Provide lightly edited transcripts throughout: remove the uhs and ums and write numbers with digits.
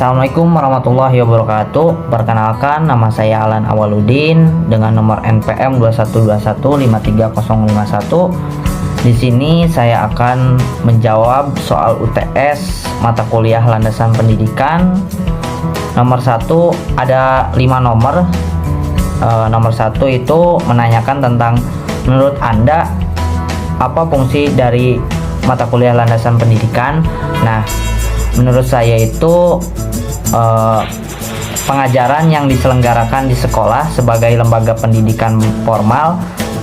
Assalamualaikum warahmatullahi wabarakatuh. Perkenalkan, nama saya Alan Awaludin dengan nomor NPM 21215301. Di sini saya akan menjawab soal UTS mata kuliah landasan pendidikan. Nomor 1 ada 5 nomor. Nomor 1 itu menanyakan tentang menurut Anda apa fungsi dari mata kuliah landasan pendidikan. Nah, menurut saya itu pengajaran yang diselenggarakan di sekolah sebagai lembaga pendidikan formal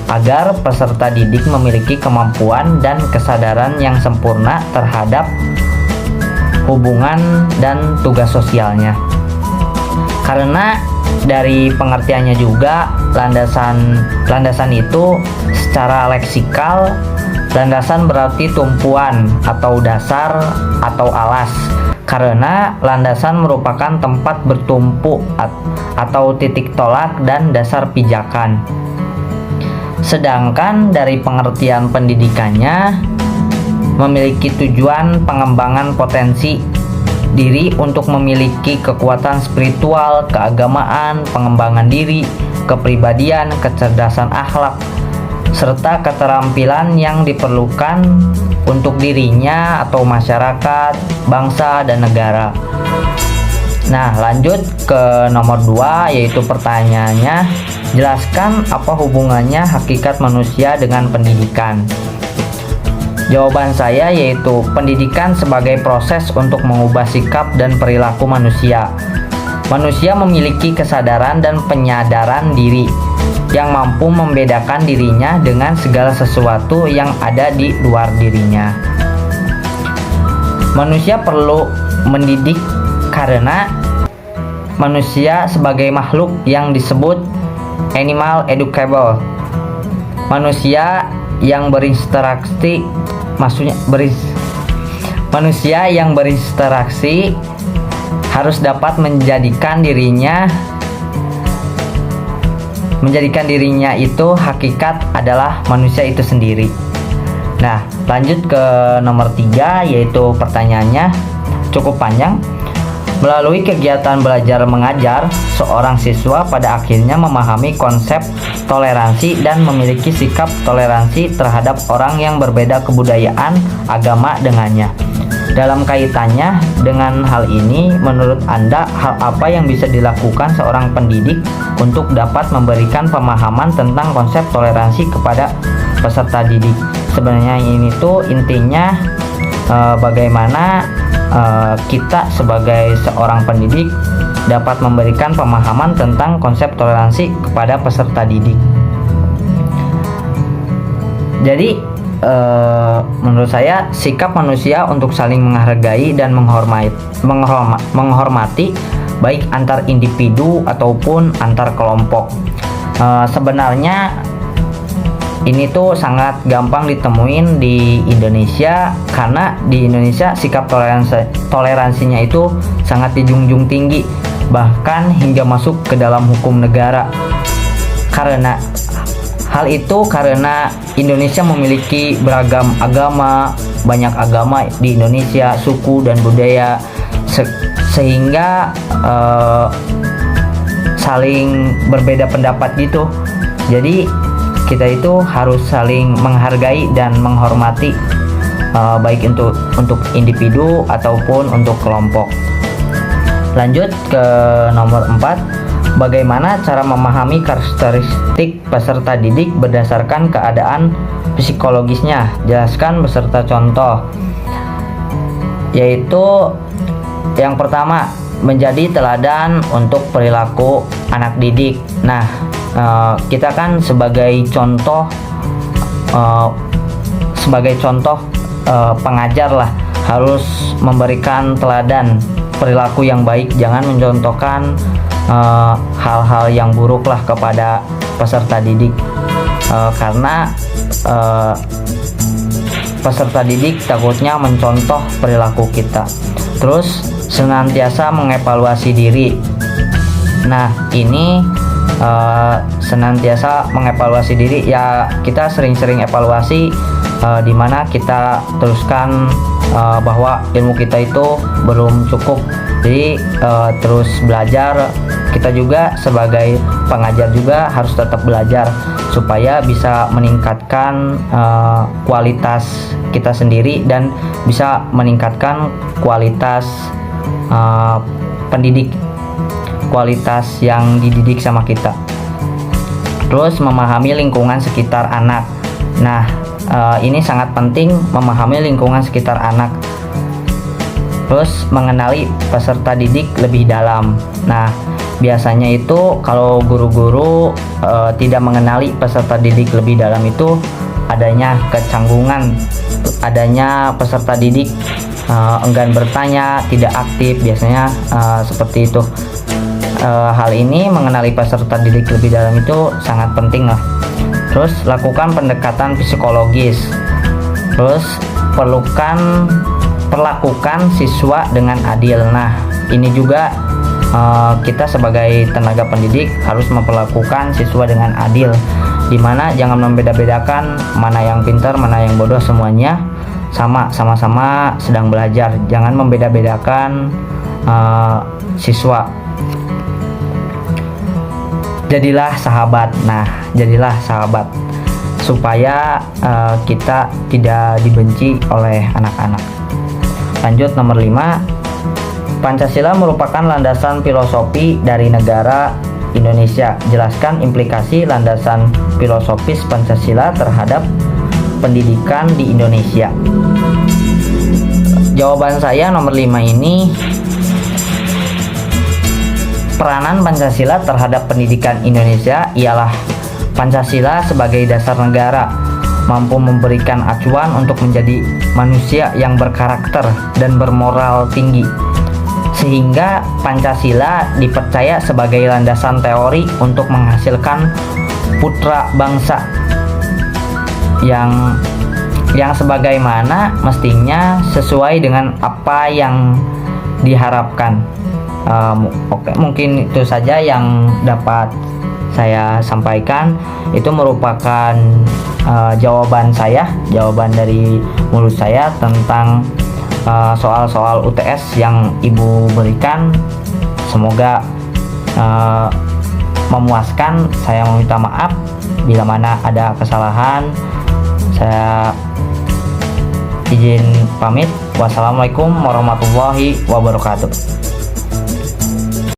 agar peserta didik memiliki kemampuan dan kesadaran yang sempurna terhadap hubungan dan tugas sosialnya. Karena dari pengertiannya juga landasan itu secara leksikal, landasan berarti tumpuan atau dasar atau alas. Karena landasan merupakan tempat bertumpu atau titik tolak dan dasar pijakan. Sedangkan dari pengertian pendidikannya memiliki tujuan pengembangan potensi diri untuk memiliki kekuatan spiritual, keagamaan, pengembangan diri, kepribadian, kecerdasan akhlak, serta keterampilan yang diperlukan untuk dirinya atau masyarakat, bangsa, dan negara. Nah, lanjut ke nomor 2, yaitu pertanyaannya, jelaskan apa hubungannya hakikat manusia dengan pendidikan. Jawaban saya yaitu pendidikan sebagai proses untuk mengubah sikap dan perilaku manusia. Manusia memiliki kesadaran dan penyadaran diri yang mampu membedakan dirinya dengan segala sesuatu yang ada di luar dirinya. Manusia perlu mendidik karena manusia sebagai makhluk yang disebut animal educable. Manusia yang berinteraksi harus dapat menjadikan dirinya itu hakikat adalah manusia itu sendiri. Nah, lanjut ke nomor 3, yaitu pertanyaannya cukup panjang. Melalui kegiatan belajar mengajar, seorang siswa pada akhirnya memahami konsep toleransi dan memiliki sikap toleransi terhadap orang yang berbeda kebudayaan, agama dengannya. Dalam kaitannya dengan hal ini, menurut Anda, hal apa yang bisa dilakukan seorang pendidik untuk dapat memberikan pemahaman tentang konsep toleransi kepada peserta didik? Sebenarnya ini tuh intinya bagaimana kita sebagai seorang pendidik dapat memberikan pemahaman tentang konsep toleransi kepada peserta didik. Jadi menurut saya sikap manusia untuk saling menghargai dan menghormati baik antar individu ataupun antar kelompok. Sebenarnya ini tuh sangat gampang ditemuin di Indonesia, karena di Indonesia sikap toleransinya itu sangat dijunjung tinggi, bahkan hingga masuk ke dalam hukum negara. Karena hal itu karena Indonesia memiliki beragam agama, banyak agama di Indonesia, suku dan budaya, sehingga saling berbeda pendapat gitu. Jadi kita itu harus saling menghargai dan menghormati, baik untuk individu ataupun untuk kelompok. Lanjut ke nomor 4, bagaimana cara memahami karakteristik peserta didik berdasarkan keadaan psikologisnya? Jelaskan beserta contoh. Yaitu yang pertama, menjadi teladan untuk perilaku anak didik. Nah, kita kan sebagai contoh pengajar lah, harus memberikan teladan perilaku yang baik, jangan mencontohkan hal-hal yang buruk lah kepada peserta didik, karena peserta didik takutnya mencontoh perilaku kita. Terus senantiasa mengevaluasi diri. Nah, ini senantiasa mengevaluasi diri ya, kita sering-sering evaluasi, dimana kita teruskan bahwa ilmu kita itu belum cukup Jadi terus belajar. Kita juga sebagai pengajar juga harus tetap belajar supaya bisa meningkatkan kualitas kita sendiri dan bisa meningkatkan kualitas pendidik, kualitas yang dididik sama kita. Terus memahami lingkungan sekitar anak. Nah, ini sangat penting, memahami lingkungan sekitar anak. Terus mengenali peserta didik lebih dalam. Nah, biasanya itu kalau guru-guru tidak mengenali peserta didik lebih dalam itu adanya kecanggungan, adanya peserta didik enggan bertanya, tidak aktif, biasanya seperti itu. Hal ini mengenali peserta didik lebih dalam itu sangat penting lah. Terus lakukan pendekatan psikologis. Terus perlakukan siswa dengan adil. Nah, ini juga kita sebagai tenaga pendidik harus memperlakukan siswa dengan adil, dimana jangan membeda-bedakan mana yang pintar, mana yang bodoh, semuanya sama-sama sedang belajar. Jangan membeda-bedakan siswa. Jadilah sahabat. Nah, jadilah sahabat supaya kita tidak dibenci oleh anak-anak. Lanjut nomor 5. Pancasila merupakan landasan filosofi dari negara Indonesia. Jelaskan implikasi landasan filosofis Pancasila terhadap pendidikan di Indonesia. Jawaban saya nomor 5 ini, peranan Pancasila terhadap pendidikan Indonesia ialah Pancasila sebagai dasar negara mampu memberikan acuan untuk menjadi manusia yang berkarakter dan bermoral tinggi, sehingga Pancasila dipercaya sebagai landasan teori untuk menghasilkan putra bangsa yang sebagaimana mestinya sesuai dengan apa yang diharapkan. Oke, mungkin itu saja yang dapat saya sampaikan. Itu merupakan jawaban dari mulut saya tentang soal-soal UTS yang Ibu berikan. Semoga memuaskan. Saya meminta maaf bila mana ada kesalahan. Saya izin pamit. Wassalamualaikum warahmatullahi wabarakatuh.